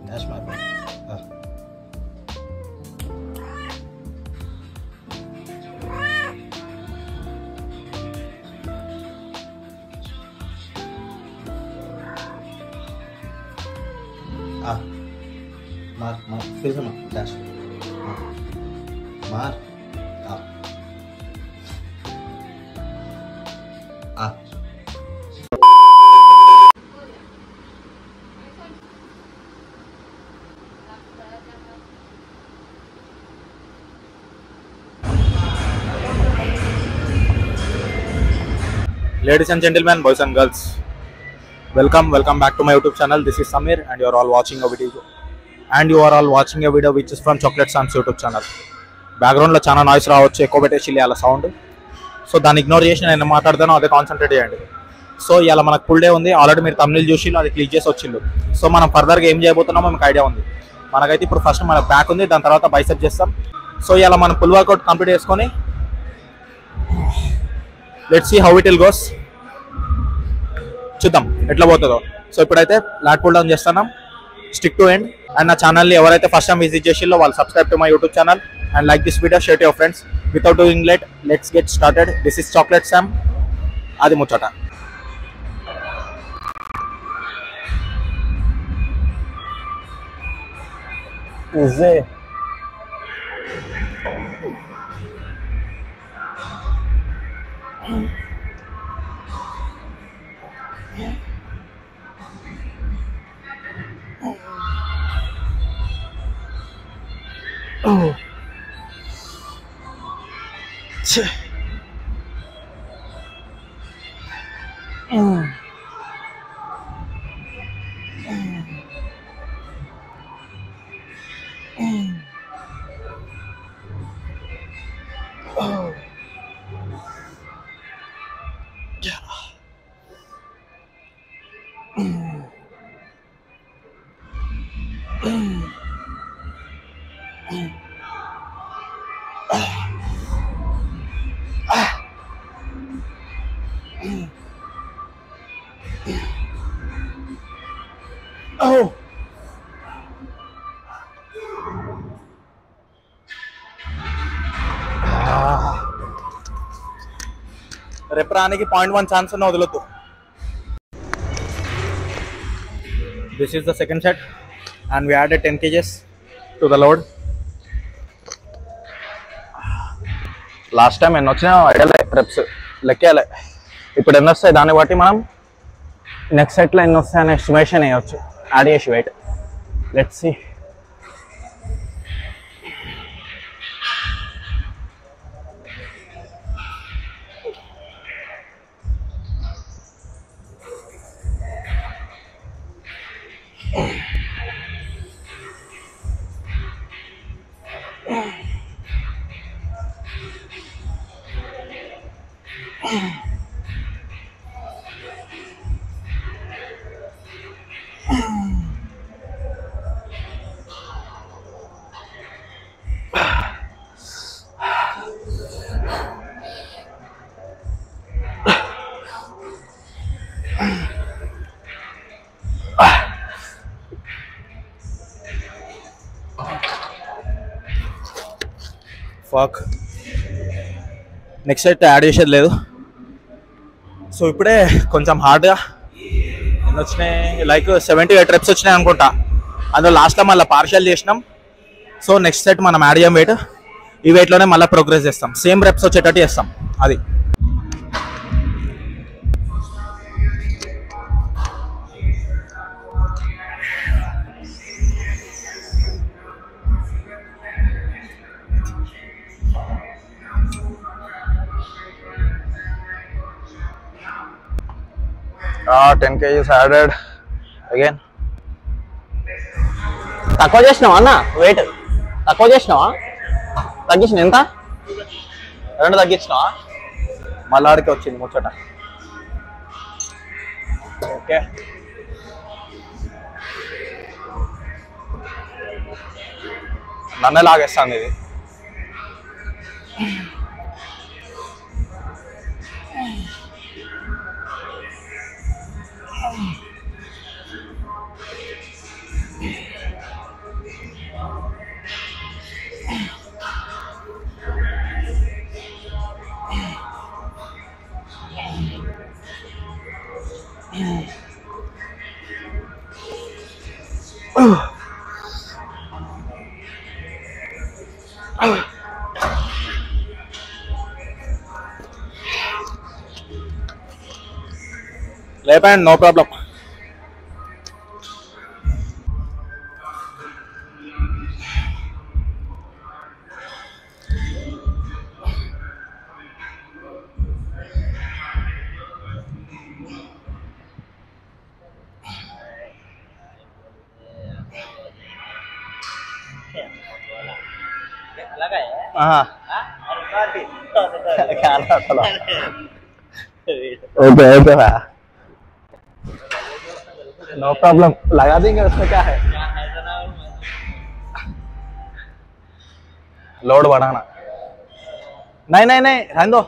That's my bad. Mar, fill him up. Dash. Mar. Ladies and gentlemen, boys and girls, welcome back to my YouTube channel. This is Samir and you are all watching a video which is from Chocolate Sam's YouTube channel. Background lo chana noise raavochu, ekko petesi illa sound, so dani ignore chesi nenu maatladanu ade concentrate cheyandi. So iyala manaku full day undi, already meer thumbnail chusilo adi click chesi vachillu. So manam further ga em cheyabothunamo meeku idea undi. Manakaithe ippudu first mana back undi, dan tarvata bicep chestam. So iyala manam full workout complete cheskoni let's see how it will goes. చూద్దాం ఎట్లా పోతుందో. So ఇప్పుడైతే lot pull down చేస్తున్నాం, stick to end. And నా ఛానల్ని ఎవరైతే first time visit చేసిల్లో వాళ్ళు subscribe to my YouTube channel and like this video, share to your friends. Without doing late, let's get started. This is chocolate Sam. అది ముచ్చట. Oh. Oh. Reprani ki 0.1 chance na వదలొద్దు. This is the second set and we added 10 kgs to the load. Last time enno ochina idea reps lekkale ఇప్పుడు ఎన్ని వస్తాయి దాన్ని బట్టి మనం next సెట్లో ఎన్ని వస్తాయని ఎస్టిమేషన్ వేయవచ్చు. యాడ్ చేసి వెయిట్ లెట్స్ సీ. ఫక్ నెక్స్ట్ సెట్ యాడ్ చేసేది లేదు. సో ఇప్పుడే కొంచెం హార్డ్గా ఎన్ని వచ్చినాయి, లైక్ 78 reps వచ్చినాయి అనుకుంటా. అందులో లాస్ట్లో మళ్ళీ పార్షియల్ చేసినాం. సో నెక్స్ట్ సెట్ మనం యాడ్ చేయం వెయిట్, ఈ వెయిట్లోనే మళ్ళీ ప్రోగ్రెస్ చేస్తాం. సేమ్ రెప్స్ వచ్చేటట్టు చేస్తాం. అది $10 kgs added again. తక్కువ చేసినావా అన్న? వెయిట్ తక్కువ చేసినావా? తగ్గించిన ఎంత? 2 తగ్గించినావా? మళ్ళీ ఆడికి వచ్చింది ముచ్చట. ఓకే నన్నే లాగేస్తాను ఇది. లేపండి, నో ప్రాబ్లం. ओके ओके भाई नो प्रॉब्लम लगा देंगे उसमें क्या है लोड बढ़ाना नहीं नहीं नहीं रहने दो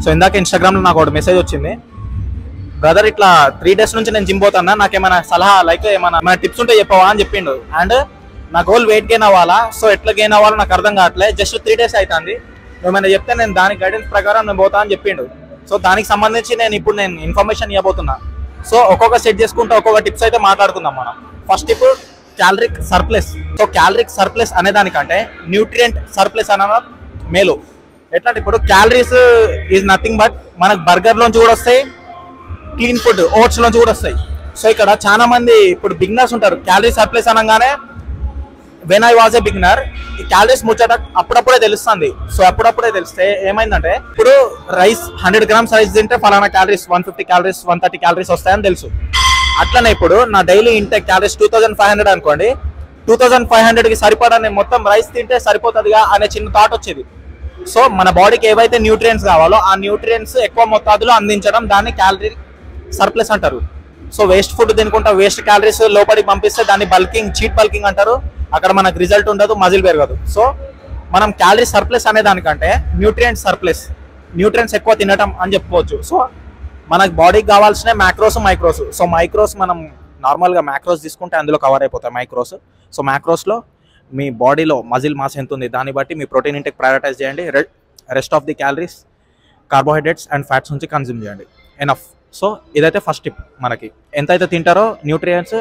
సో ఇందాక ఇన్స్టాగ్రామ్లో నాకు ఒకటి మెసేజ్ వచ్చింది, బ్రదర్ ఇట్లా 3 days నుంచి నేను జిమ్ పోతానా, నాకేమైనా సలహా లైక్ ఏమైనా టిప్స్ ఉంటే చెప్పవా అని చెప్పిండు. అండ్ నా గోల్ వెయిట్ గెయిన్ అవ్వాలా, సో ఎట్లా గెయిన్ అవ్వాలో నాకు అర్థం కావట్లేదు, జస్ట్ 3 days అవుతుంది, ఏమైనా చెప్తే నేను దాని గైడెన్స్ ప్రకారం నేను పోతా అని చెప్పిండు. సో దానికి సంబంధించి నేను ఇన్ఫర్మేషన్ ఇవ్వబోతున్నా. సో ఒక్కొక్క సెట్ చేసుకుంటే ఒక్కొక్క టిప్స్ అయితే మాట్లాడుకుందాం మనం. First tip caloric surplus. So caloric surplus అనే దానికంటే న్యూట్రియంట్ సర్ప్లస్ అన్న మేలు. ఎట్లా ఇప్పుడు క్యాలరీస్ ఈజ్ నథింగ్ బట్ మనకు బర్గర్ లోంచి కూడా వస్తాయి, క్లీన్ ఫుడ్ ఓట్స్ లోంచి కూడా వస్తాయి. సో ఇక్కడ చాలా మంది ఇప్పుడు బిగినర్స్ ఉంటారు, క్యాలరీ సర్ప్లస్ అనగానే when I was a beginner ఈ క్యాలరీస్ ముచ్చట అప్పుడప్పుడే తెలుస్తుంది. సో అప్పుడప్పుడే తెలిస్తే ఏమైందంటే ఇప్పుడు రైస్ 100 grams రైస్ తింటే ఫలానా క్యాలరీస్ 150 calories 130 calories వస్తాయని తెలుసు. అట్లనే ఇప్పుడు నా డైలీ ఇంటేక్ క్యాలరీస్ 2500 అనుకోండి, 2500కి సరిపడా నేను మొత్తం రైస్ తింటే సరిపోతుందిగా అనే చిన్న థాట్ వచ్చేది. సో మన బాడీకి ఏవైతే న్యూట్రియంట్స్ కావాలో ఆ న్యూట్రియంట్స్ ఎక్కువ మొత్తాదులో అందించడం దాన్ని క్యాలరీ సర్ప్లస్ అంటారు. సో వేస్ట్ ఫుడ్ తినుకుంటా వేస్ట్ క్యాలరీస్ లోపలికి పంపిస్తే దాన్ని చీట్ బల్కింగ్ అంటారు. అక్కడ మనకు రిజల్ట్ ఉండదు, మజిల్ పెరగదు. సో మనం క్యాలరీ సర్ప్లస్ అనే దానికంటే న్యూట్రియంట్ సర్ప్లస్, న్యూట్రియంట్స్ ఎక్కువ తినటం అని చెప్పుకోవచ్చు. సో మనకు బాడీకి కావాల్సిన మ్యాక్రోస్ మైక్రోస్. సో మైక్రోస్ మనం నార్మల్గా మ్యాక్రోస్ తీసుకుంటే అందులో కవర్ అయిపోతాయి మైక్రోస్. సో మ్యాక్రోస్లో మీ బాడీలో మజిల్ మాస్ ఎంత ఉంది దాన్ని బట్టి మీ ప్రోటీన్ ఇంటేక్ ప్రయారిటైజ్ చేయండి. Rest of the calories carbohydrates and fats నుంచి కన్జ్యూమ్ చేయండి, ఎనఫ్. సో ఇదైతే ఫస్ట్ టిప్. మనకి ఎంతైతే తింటారో న్యూట్రియంట్స్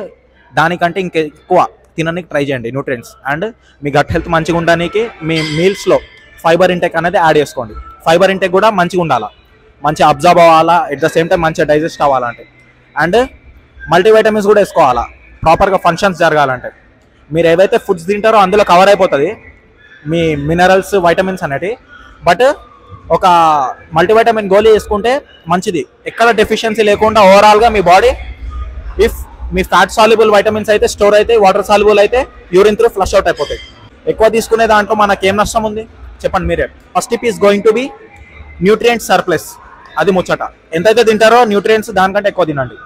దానికంటే ఇంకెక్కువ తినడానికి ట్రై చేయండి న్యూట్రియంట్స్. అండ్ మీ గట్ హెల్త్ మంచిగా ఉండడానికి మీ మీల్స్లో ఫైబర్ ఇంటేక్ అనేది యాడ్ చేసుకోండి. ఫైబర్ ఇంటేక్ కూడా మంచిగా ఉండాలా, మంచిగా అబ్జర్వ్ అవ్వాలా, ఎట్ ద సేమ్ టైం మంచిగా డైజెస్ట్ అవ్వాలంటే. అండ్ మల్టీవైటమిన్స్ కూడా వేసుకోవాలా ప్రాపర్గా ఫంక్షన్స్ జరగాలంటే. మీరు ఏవైతే ఫుడ్స్ తింటారో అందులో కవర్ అయిపోతుంది మీ మినరల్స్ వైటమిన్స్ అనేవి. బట్ ఒక మల్టీవైటమిన్ గోళీ వేసుకుంటే మంచిది, ఎక్కడ డెఫిషియన్సీ లేకుండా ఓవరాల్గా మీ బాడీ ఇఫ్ మీ ఫ్యాట్ సాల్యుబుల్ వైటమిన్స్ అయితే స్టోర్ అయితే, వాటర్ సాల్యుబుల్ అయితే యూరిన్ త్రూ ఫ్లష్ అవుట్ అయిపోతాయి. ఎక్కువ తీసుకునే దాంట్లో మనకి ఏం నష్టం ఉంది చెప్పండి మీరే. First tip is going to be nutrient surplus. అది ముచ్చట. ఎంతైతే తింటారో న్యూట్రియంట్స్ దానికంటే ఎక్కువ తినండి.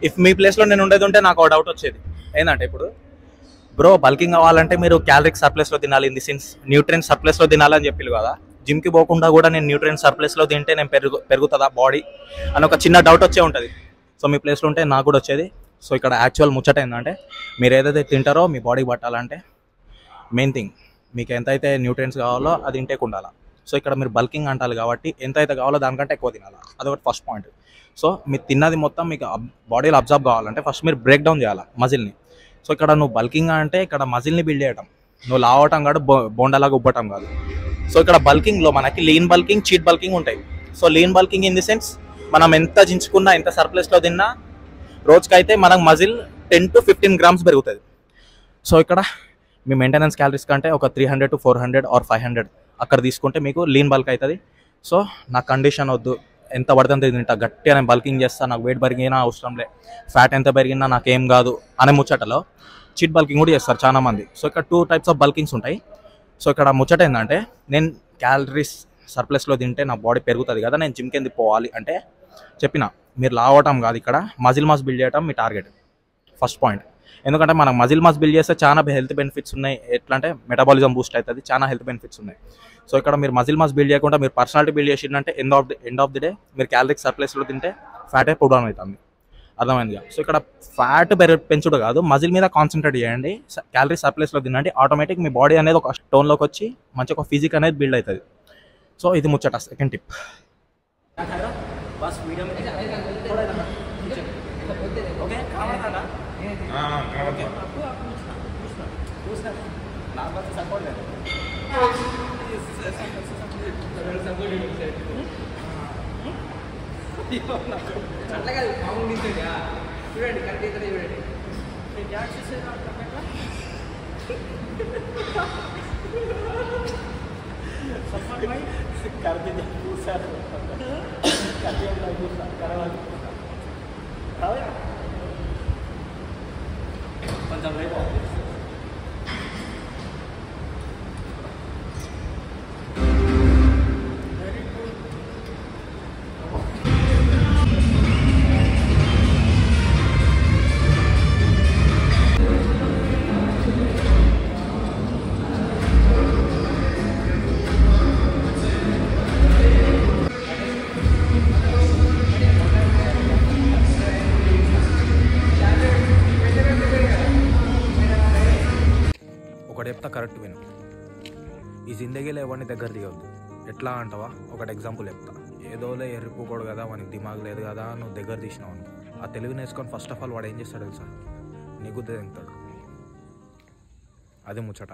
ఇఫ్ మీ ప్లేస్లో నేను ఉండేది ఉంటే నాకు ఒక డౌట్ వచ్చేది ఏంటంటే, ఇప్పుడు బ్రో బల్కింగ్ అవ్వాలంటే మీరు క్యాలరిక్ సర్ప్లస్లో తినాలి, ఇన్ ది సెన్స్ న్యూట్రియంట్ సర్ప్లస్లో తినాలని చెప్పి కదా, జిమ్కి పోకుండా కూడా నేను న్యూట్రియంట్ సర్ప్లస్లో తింటే నేను పెరుగుతుందా బాడీ అని ఒక చిన్న డౌట్ వచ్చే ఉంటుంది. సో మీ ప్లేస్లో ఉంటే నాకు కూడా వచ్చేది. సో ఇక్కడ యాక్చువల్ ముచ్చట ఏంటంటే, మీరు ఏదైతే తింటారో మీ బాడీకి పట్టాలంటే మెయిన్ థింగ్ మీకు ఎంతైతే న్యూట్రియంట్స్ కావాలో అది ఇంటేక్ ఉండాలి. సో ఇక్కడ మీరు బల్కింగ్ అంటారు కాబట్టి ఎంతైతే కావాలో దానికంటే ఎక్కువ తినాలి, అదొకటి ఫస్ట్ పాయింట్. సో మీరు తిన్నది మొత్తం మీకు బాడీలో అబ్జర్వ్ కావాలంటే ఫస్ట్ మీరు బ్రేక్ డౌన్ చేయాలి మజిల్ని. సో ఇక్కడ నువ్వు బల్కింగ్ అంటే ఇక్కడ మజిల్ని బిల్డ్ చేయడం, నువ్వు లావటం కాదు, బోండాలాగా ఉబ్బటం కాదు. సో ఇక్కడ బల్కింగ్లో మనకి లీన్ బల్కింగ్, చీట్ బల్కింగ్ ఉంటాయి. So lean bulking in the sense మనం ఎంత జించుకున్నా ఎంత సర్ప్లస్లో తిన్నా రోజుకైతే మనకు మజిల్ 10 to 15 grams పెరుగుతుంది. సో ఇక్కడ మీ మెయింటెనెన్స్ క్యాలరీస్ కంటే ఒక 300 to 400 or 500 అక్కడ తీసుకుంటే మీకు లీన్ బల్క్ అవుతుంది. సో నా కండిషన్ వద్దు, ఎంత పడుతుంది తింటా, గట్టిగా నేను బల్కింగ్ చేస్తాను, నాకు వెయిట్ పెరిగినా అవసరం లే, ఫ్యాట్ ఎంత పెరిగినా నాకేం కాదు అనే ముచ్చటలో చీట్ బల్కింగ్ కూడా చేస్తారు చాలామంది. సో ఇక్కడ 2 types ఆఫ్ బల్కింగ్స్ ఉంటాయి. సో ఇక్కడ ముచ్చట ఏంటంటే, నేను క్యాలరీస్ సర్ప్లస్లో తింటే నా బాడీ పెరుగుతుంది కదా, నేను జిమ్కి ఎందుకు పోవాలి అంటే చెప్పిన, మీరు లావటం కాదు, ఇక్కడ మజిల్ మాస్ బిల్డ్ చేయడం మీ టార్గెట్ ఫస్ట్ పాయింట్. ఎందుకంటే మనం మజిల్ మాస్ బిల్డ్ చేస్తే చాలా హెల్త్ బెనిఫిట్స్ ఉన్నాయి. ఎట్లా అంటే మెటబాలిజం బూస్ట్ అవుతుంది, చాలా హెల్త్ బెనిఫిట్స్ ఉన్నాయి. సో ఇక్కడ మీరు మజిల్ మాస్ బిల్డ్ చేయకుండా మీరు పర్సనాలిటీ బిల్డ్ చేసిందంటే ఎండ్ ఆఫ్ ది డే మీరు క్యాలరిక్ సర్ప్లస్లో తింటే ఫ్యాటే పుట్ డౌన్ అవుతుంది, అర్థమైందిగా. సో ఇక్కడ ఫ్యాట్ పెంచుడు కాదు, మజిల్ మీద కాన్సన్ట్రేట్ చేయండి, క్యాలరీ సర్ప్లస్లో తినండి, ఆటోమేటిక్ మీ బాడీ అనేది ఒక టోన్లోకి వచ్చి మంచి ఒక ఫిజిక్ అనేది బిల్డ్ అవుతుంది. సో ఇది ముచ్చట సెకండ్ టిప్. కొంచెం రేపు ఒకటి చెప్తా కరెక్ట్ విను. ఈ జిందగీలో ఎవరిని దగ్గర తీయవద్దు. ఎట్లా అంటావా? ఒకటి ఎగ్జాంపుల్ చెప్తా. ఏదోలే ఎర్రిపోకూడదు కదా, వానికి దిమాగ్ లేదు కదా, నువ్వు దగ్గర తీసినావు అనుకో. ఆ తెలివి నేర్చుకొని ఫస్ట్ ఆఫ్ ఆల్ వాడు ఏం చేస్తాడు తెలుసా? నీ గుద్ద తింటాడు. అది ముచ్చట.